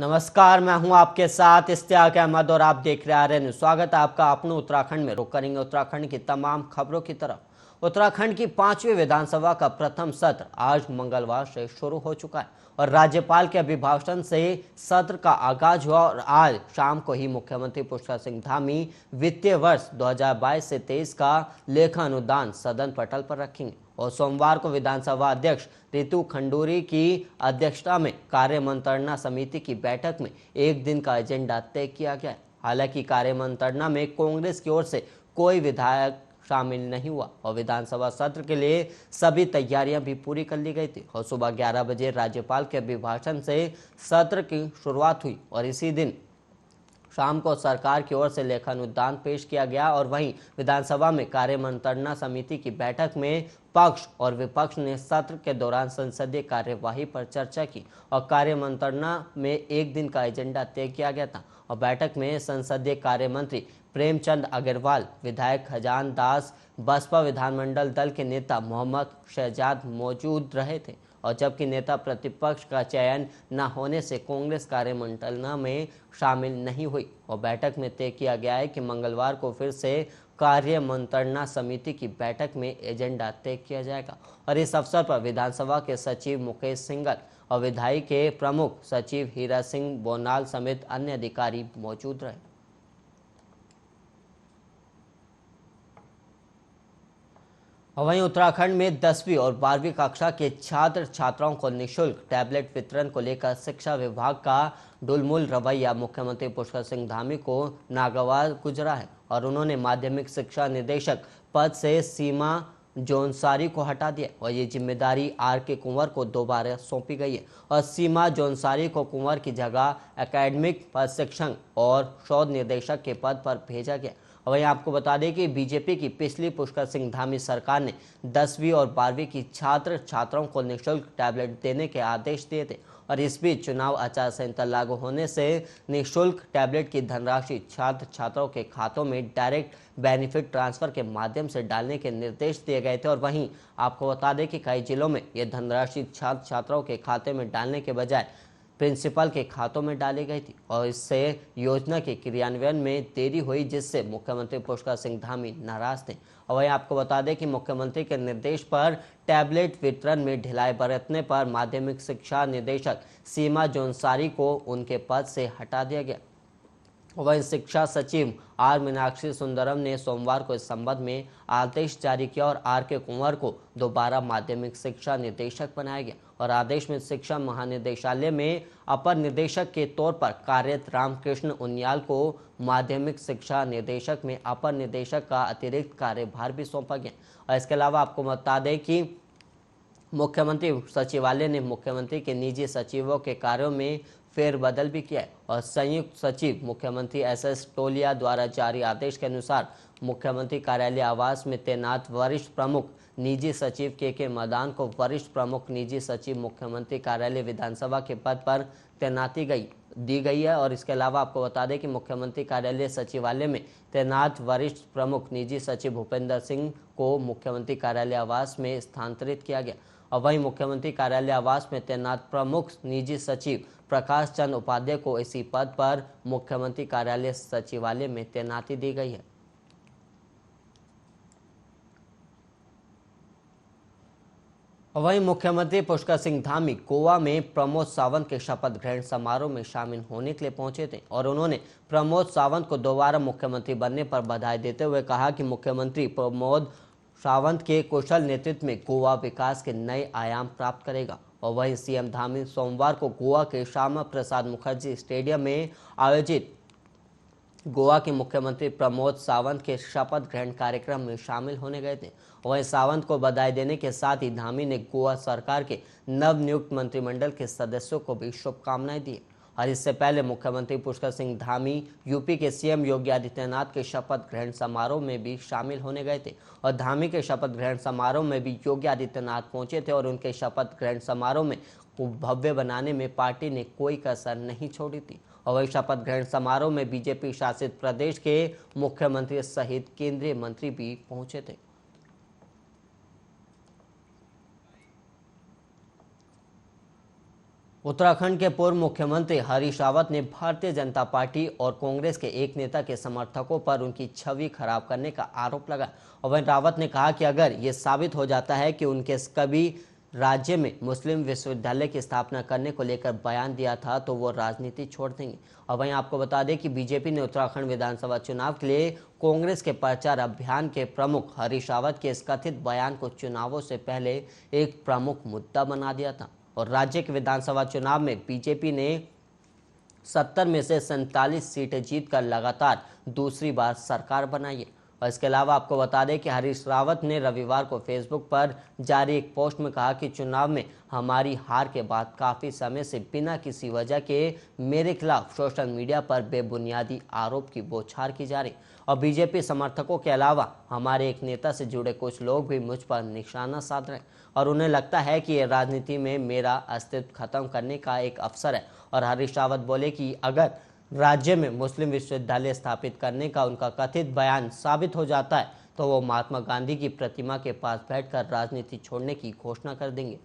नमस्कार, मैं हूं आपके साथ इश्तियाक अहमद और आप देख रहे हैं। स्वागत है आपका अपने उत्तराखंड में। रुक करेंगे उत्तराखंड की तमाम खबरों की तरफ। उत्तराखंड की 5वीं विधानसभा का प्रथम सत्र आज मंगलवार से शुरू हो चुका है और राज्यपाल के अभिभाषण से सत्र का आगाज हुआ और आज शाम को ही मुख्यमंत्री पुष्कर सिंह धामी वित्तीय वर्ष 2022 से 23 का लेखा अनुदान सदन पटल पर रखेंगे और सोमवार को विधानसभा अध्यक्ष रितु खंडूरी की अध्यक्षता में कार्य मंत्रणा समिति की बैठक में एक दिन का एजेंडा तय किया गया है। हालांकि कार्य मंत्रणा में कांग्रेस की ओर से कोई विधायक शामिल नहीं हुआ और विधानसभा सत्र के लिए सभी तैयारियां भी पूरी कर ली गई थी और सुबह 11 बजे राज्यपाल के अभिभाषण से सत्र की शुरुआत हुई और इसी दिन शाम को सरकार की ओर से लेखानुदान पेश किया गया और वहीं विधानसभा में कार्य मंत्रणा समिति की बैठक में पक्ष और विपक्ष ने सत्र के दौरान संसदीय कार्यवाही पर चर्चा की और कार्य मंत्रणा में एक दिन का एजेंडा तय किया गया था और बैठक में संसदीय कार्य मंत्री प्रेमचंद अग्रवाल, विधायक खजान दास, बसपा विधानमंडल दल के नेता मोहम्मद शहजाद मौजूद रहे थे और जबकि नेता प्रतिपक्ष का चयन न होने से कांग्रेस कार्यमंत्रणा में शामिल नहीं हुई और बैठक में तय किया गया है कि मंगलवार को फिर से कार्य मंत्रणा समिति की बैठक में एजेंडा तय किया जाएगा और इस अवसर पर विधानसभा के सचिव मुकेश सिंघल और विधायी के प्रमुख सचिव हीरा सिंह बोनाल समेत अन्य अधिकारी मौजूद रहे। वहीं उत्तराखंड में 10वीं और 12वीं कक्षा के छात्र छात्राओं को निःशुल्क टैबलेट वितरण को लेकर शिक्षा विभाग का ढुलमुल रवैया मुख्यमंत्री पुष्कर सिंह धामी को नागवार गुजरा है और उन्होंने माध्यमिक शिक्षा निदेशक पद से सीमा जौनसारी को हटा दिया और ये जिम्मेदारी आर.के. कुंवर को दोबारा सौंपी गई है और सीमा जौनसारी को कुंवर की जगह एकेडमिक प्रशिक्षण और शोध निदेशक के पद पर भेजा गया। वहीं आपको बता दें कि बीजेपी की पिछली पुष्कर सिंह धामी सरकार ने 10वीं और 12वीं की छात्र छात्राओं को निःशुल्क टैबलेट देने के आदेश दिए थे और इस बीच चुनाव आचार संहिता लागू होने से निःशुल्क टैबलेट की धनराशि छात्र छात्राओं के खातों में डायरेक्ट बेनिफिट ट्रांसफर के माध्यम से डालने के निर्देश दिए गए थे और वहीं आपको बता दें कि कई जिलों में ये धनराशि छात्र छात्राओं के खाते में डालने के बजाय प्रिंसिपल के खातों में डाली गई थी और इससे योजना के क्रियान्वयन में देरी हुई जिससे मुख्यमंत्री पुष्कर सिंह धामी नाराज थे। और वहीं आपको बता दें कि मुख्यमंत्री के निर्देश पर टैबलेट वितरण में ढिलाई बरतने पर माध्यमिक शिक्षा निदेशक सीमा जौनसारी को उनके पद से हटा दिया गया। वहीं शिक्षा सचिव आर मीनाक्षी सुंदरम ने सोमवार को इस संबंध में आदेश जारी किया और आर.के. कुंवर को दोबारा माध्यमिक शिक्षा निदेशक बनाया गया और आदेश में शिक्षा महानिदेशालय में अपर निदेशक के तौर पर कार्यरत रामकृष्ण उनियाल को माध्यमिक शिक्षा निदेशक में अपर निदेशक का अतिरिक्त कार्यभार भी सौंपा गया। और इसके अलावा आपको बता दें कि मुख्यमंत्री सचिवालय ने मुख्यमंत्री के निजी सचिवों के कार्यों में फेरबदल भी किया है और संयुक्त सचिव मुख्यमंत्री एस.एस. टोलिया द्वारा जारी आदेश के अनुसार मुख्यमंत्री कार्यालय आवास में तैनात वरिष्ठ प्रमुख निजी सचिव के मदान को वरिष्ठ प्रमुख निजी सचिव मुख्यमंत्री कार्यालय विधानसभा के पद पर तैनाती दी गई है और इसके अलावा आपको बता दें कि मुख्यमंत्री कार्यालय सचिवालय में तैनात वरिष्ठ प्रमुख निजी सचिव भूपेंद्र सिंह को मुख्यमंत्री कार्यालय आवास में स्थानांतरित किया गया और वहीं मुख्यमंत्री कार्यालय आवास में तैनात प्रमुख निजी सचिव प्रकाश चंद उपाध्याय को इसी पद पर मुख्यमंत्री कार्यालय सचिवालय में तैनाती दी गई है। वहीं मुख्यमंत्री पुष्कर सिंह धामी गोवा में प्रमोद सावंत के शपथ ग्रहण समारोह में शामिल होने के लिए पहुंचे थे और उन्होंने प्रमोद सावंत को दोबारा मुख्यमंत्री बनने पर बधाई देते हुए कहा कि मुख्यमंत्री प्रमोद सावंत के कुशल नेतृत्व में गोवा विकास के नए आयाम प्राप्त करेगा। और वहीं सीएम धामी सोमवार को गोवा के श्यामा प्रसाद मुखर्जी स्टेडियम में आयोजित गोवा के मुख्यमंत्री प्रमोद सावंत के शपथ ग्रहण कार्यक्रम में शामिल होने गए थे। वहीं सावंत को बधाई देने के साथ ही धामी ने गोवा सरकार के नवनियुक्त मंत्रिमंडल के सदस्यों को भी शुभकामनाएं दी और इससे पहले मुख्यमंत्री पुष्कर सिंह धामी यूपी के सीएम योगी आदित्यनाथ के शपथ ग्रहण समारोह में भी शामिल होने गए थे और धामी के शपथ ग्रहण समारोह में भी योगी आदित्यनाथ पहुंचे थे और उनके शपथ ग्रहण समारोह में भव्य बनाने में पार्टी ने कोई कसर नहीं छोड़ी थी। और वही शपथ ग्रहण समारोह में बीजेपी शासित प्रदेश के मुख्यमंत्री सहित केंद्रीय मंत्री भी पहुंचे थे। उत्तराखंड के पूर्व मुख्यमंत्री हरीश रावत ने भारतीय जनता पार्टी और कांग्रेस के एक नेता के समर्थकों पर उनकी छवि खराब करने का आरोप लगाया। और वहीं रावत ने कहा कि अगर ये साबित हो जाता है कि उनके कभी राज्य में मुस्लिम विश्वविद्यालय की स्थापना करने को लेकर बयान दिया था तो वो राजनीति छोड़ देंगे। और वहीं आपको बता दें कि बीजेपी ने उत्तराखंड विधानसभा चुनाव के लिए कांग्रेस के प्रचार अभियान के प्रमुख हरीश रावत के इस कथित बयान को चुनावों से पहले एक प्रमुख मुद्दा बना दिया था। और राज्य के विधानसभा चुनाव में बीजेपी ने 70 में से 47 सीटें जीतकर लगातार दूसरी बार सरकार बनाई है। और इसके अलावा आपको बता दें कि हरीश रावत ने रविवार को फेसबुक पर जारी एक पोस्ट में कहा कि चुनाव में हमारी हार के बाद काफ़ी समय से बिना किसी वजह के मेरे खिलाफ सोशल मीडिया पर बेबुनियादी आरोप की बौछार की जा रही और बीजेपी समर्थकों के अलावा हमारे एक नेता से जुड़े कुछ लोग भी मुझ पर निशाना साध रहे हैं और उन्हें लगता है कि ये राजनीति में मेरा अस्तित्व खत्म करने का एक अवसर है। और हरीश रावत बोले कि अगर राज्य में मुस्लिम विश्वविद्यालय स्थापित करने का उनका कथित बयान साबित हो जाता है तो वो महात्मा गांधी की प्रतिमा के पास बैठकर राजनीति छोड़ने की घोषणा कर देंगे।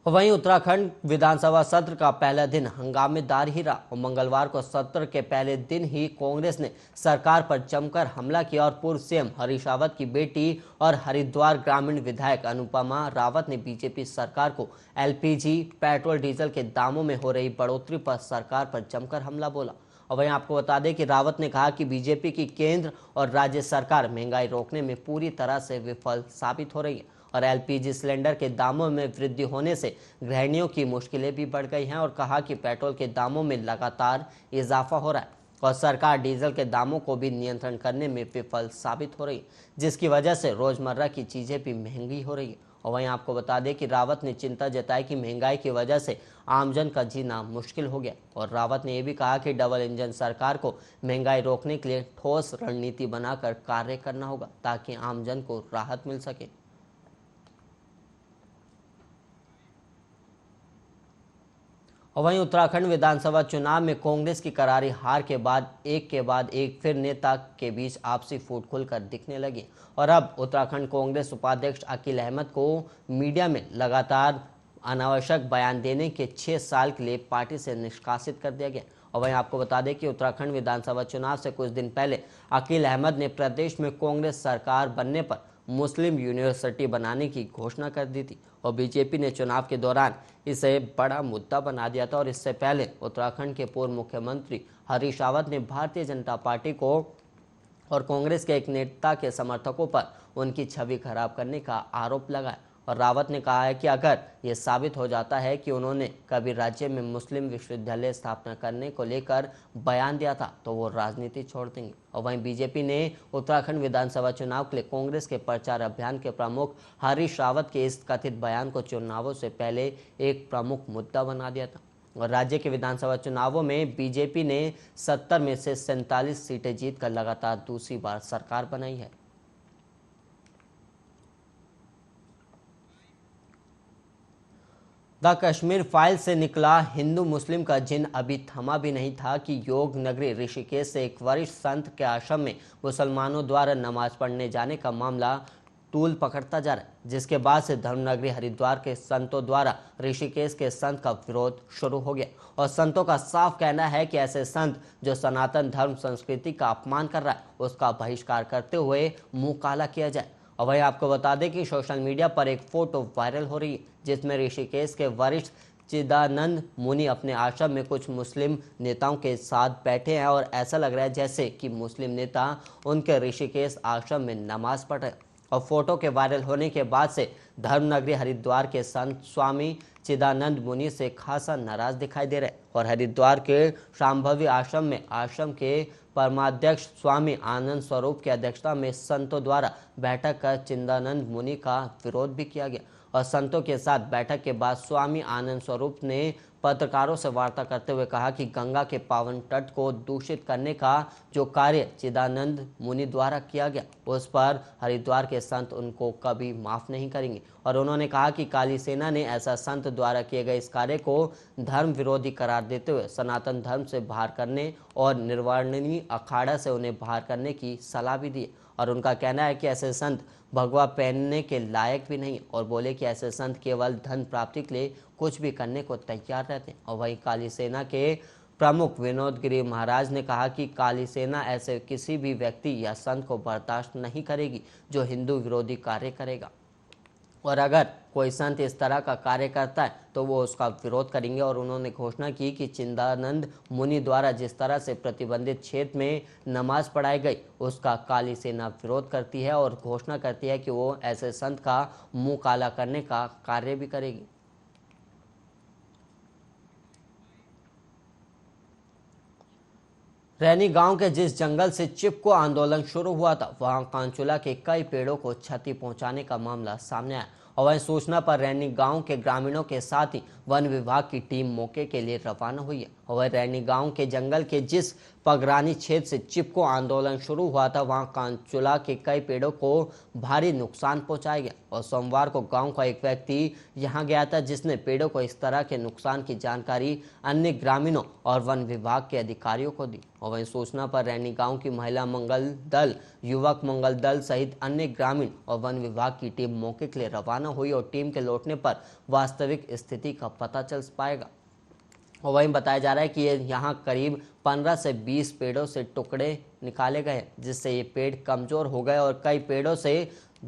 वहीं उत्तराखंड विधानसभा सत्र का पहला दिन हंगामेदार ही रहा और मंगलवार को सत्र के पहले दिन ही कांग्रेस ने सरकार पर जमकर हमला किया और पूर्व सीएम हरीश रावत की बेटी और हरिद्वार ग्रामीण विधायक अनुपमा रावत ने बीजेपी सरकार को एलपीजी पेट्रोल डीजल के दामों में हो रही बढ़ोतरी पर सरकार पर जमकर हमला बोला। और वहीं आपको बता दें कि रावत ने कहा कि बीजेपी की केंद्र और राज्य सरकार महंगाई रोकने में पूरी तरह से विफल साबित हो रही है और एलपीजी सिलेंडर के दामों में वृद्धि होने से गृहिणियों की मुश्किलें भी बढ़ गई हैं और कहा कि पेट्रोल के दामों में लगातार इजाफा हो रहा है और सरकार डीजल के दामों को भी नियंत्रण करने में विफल साबित हो रही है जिसकी वजह से रोजमर्रा की चीजें भी महंगी हो रही है। और वहीं आपको बता दें कि रावत ने चिंता जताई कि महंगाई की वजह से आमजन का जीना मुश्किल हो गया और रावत ने यह भी कहा कि डबल इंजन सरकार को महंगाई रोकने के लिए ठोस रणनीति बनाकर कार्य करना होगा ताकि आमजन को राहत मिल सके। और वहीं उत्तराखंड विधानसभा चुनाव में कांग्रेस की करारी हार के बाद एक फिर नेता के बीच आपसी फूट खुलकर दिखने लगी और अब उत्तराखंड कांग्रेस उपाध्यक्ष अकील अहमद को मीडिया में लगातार अनावश्यक बयान देने के 6 साल के लिए पार्टी से निष्कासित कर दिया गया। और वहीं आपको बता दें कि उत्तराखंड विधानसभा चुनाव से कुछ दिन पहले अकील अहमद ने प्रदेश में कांग्रेस सरकार बनने पर मुस्लिम यूनिवर्सिटी बनाने की घोषणा कर दी थी और बीजेपी ने चुनाव के दौरान इसे बड़ा मुद्दा बना दिया था। और इससे पहले उत्तराखंड के पूर्व मुख्यमंत्री हरीश रावत ने भारतीय जनता पार्टी को और कांग्रेस के एक नेता के समर्थकों पर उनकी छवि खराब करने का आरोप लगाया और रावत ने कहा है कि अगर ये साबित हो जाता है कि उन्होंने कभी राज्य में मुस्लिम विश्वविद्यालय स्थापना करने को लेकर बयान दिया था तो वो राजनीति छोड़ देंगे। और वहीं बीजेपी ने उत्तराखंड विधानसभा चुनाव के लिए कांग्रेस के प्रचार अभियान के प्रमुख हरीश रावत के इस कथित बयान को चुनावों से पहले एक प्रमुख मुद्दा बना दिया था और राज्य के विधानसभा चुनावों में बीजेपी ने 70 में से 47 सीटें जीतकर लगातार दूसरी बार सरकार बनाई है। द कश्मीर फाइल से निकला हिंदू मुस्लिम का जिन अभी थमा भी नहीं था कि योग नगरी ऋषिकेश से एक वरिष्ठ संत के आश्रम में मुसलमानों द्वारा नमाज पढ़ने जाने का मामला तूल पकड़ता जा रहा है जिसके बाद से धर्मनगरी हरिद्वार के संतों द्वारा ऋषिकेश के संत का विरोध शुरू हो गया और संतों का साफ कहना है कि ऐसे संत जो सनातन धर्म संस्कृति का अपमान कर रहा है उसका बहिष्कार करते हुए मुंह काला किया जाए। और वही आपको बता दें कि सोशल मीडिया पर एक फोटो वायरल हो रही है जिसमें ऋषिकेश के वरिष्ठ चिदानंद मुनि अपने आश्रम में कुछ मुस्लिम नेताओं के साथ बैठे हैं और ऐसा लग रहा है जैसे कि मुस्लिम नेता उनके ऋषिकेश आश्रम में नमाज पढ़ रहे। और फोटो के वायरल होने के बाद से धर्मनगरी हरिद्वार के संत स्वामी चिदानंद मुनि से खासा नाराज दिखाई दे रहे और हरिद्वार के शांभवी आश्रम में आश्रम के परमाध्यक्ष स्वामी आनंद स्वरूप की अध्यक्षता में संतों द्वारा बैठक कर चिदानंद मुनि का विरोध भी किया गया और संतों के साथ बैठक के बाद स्वामी आनंद स्वरूप ने पत्रकारों से वार्ता करते हुए कहा कि गंगा के पावन तट को दूषित करने का जो कार्य चिदानंद मुनि द्वारा किया गया उस पर हरिद्वार के संत उनको कभी माफ नहीं करेंगे। और उन्होंने कहा कि काली सेना ने ऐसा संत द्वारा किए गए इस कार्य को धर्म विरोधी करार देते हुए सनातन धर्म से बाहर करने और निर्वाणनीय अखाड़ा से उन्हें बाहर करने की सलाह भी दी और उनका कहना है कि ऐसे संत भगवा पहनने के लायक भी नहीं और बोले कि ऐसे संत केवल धन प्राप्ति के लिए कुछ भी करने को तैयार रहते हैं। और वहीं काली सेना के प्रमुख विनोद गिरी महाराज ने कहा कि काली सेना ऐसे किसी भी व्यक्ति या संत को बर्दाश्त नहीं करेगी जो हिंदू विरोधी कार्य करेगा, और अगर कोई संत इस तरह का कार्य करता है तो वो उसका विरोध करेंगे। और उन्होंने घोषणा की कि चिदानंद मुनि द्वारा जिस तरह से प्रतिबंधित क्षेत्र में नमाज पढ़ाई गई उसका काली सेना विरोध करती है और घोषणा करती है कि वो ऐसे संत का मुंह काला करने का कार्य भी करेगी। रैनी गांव के जिस जंगल से चिपको आंदोलन शुरू हुआ था वहां कांचुला के कई पेड़ों को क्षति पहुंचाने का मामला सामने आया। और वहीं सूचना पर रैनी गांव के ग्रामीणों के साथ ही वन विभाग की टीम मौके के लिए रवाना हुई है। और वहीं रैनी गांव के जंगल के जिस पगरानी क्षेत्र से चिपको आंदोलन शुरू हुआ था वहां कांचुला के कई पेड़ों को भारी नुकसान पहुंचाया गया। और सोमवार को गांव का एक व्यक्ति यहां गया था जिसने पेड़ों को इस तरह के नुकसान की जानकारी अन्य ग्रामीणों और वन विभाग के अधिकारियों को दी। और वहीं सूचना पर रैनी गांव की महिला मंगल दल, युवक मंगल दल सहित अन्य ग्रामीण और वन विभाग की टीम मौके के लिए रवाना हुई और टीम के लौटने पर वास्तविक स्थिति का पता चल पाएगा। और वहीं बताया जा रहा है कि यहाँ करीब 15 से 20 पेड़ों से टुकड़े निकाले गए जिससे ये पेड़ कमजोर हो गए और कई पेड़ों से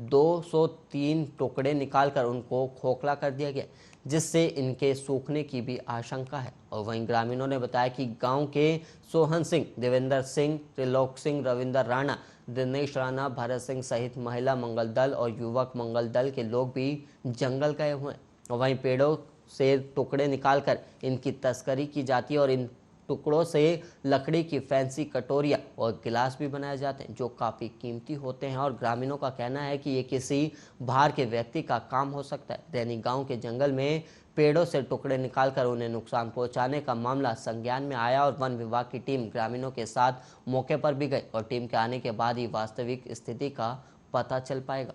203 टुकड़े निकालकर उनको खोखला कर दिया गया जिससे इनके सूखने की भी आशंका है। और वहीं ग्रामीणों ने बताया कि गांव के सोहन सिंह, देवेंद्र सिंह, त्रिलोक सिंह, रविंद्र राणा, दिनेश राणा, भरत सिंह सहित महिला मंगल दल और युवक मंगल दल के लोग भी जंगल गए हुए हैं। और वहीं पेड़ों से टुकड़े निकालकर इनकी तस्करी की जाती है और इन टुकड़ों से लकड़ी की फैंसी कटोरियाँ और गिलास भी बनाए जाते हैं जो काफ़ी कीमती होते हैं। और ग्रामीणों का कहना है कि ये किसी बाहर के व्यक्ति का काम हो सकता है। रैनी गांव के जंगल में पेड़ों से टुकड़े निकालकर उन्हें नुकसान पहुंचाने का मामला संज्ञान में आया और वन विभाग की टीम ग्रामीणों के साथ मौके पर भी गई और टीम के आने के बाद ही वास्तविक स्थिति का पता चल पाएगा।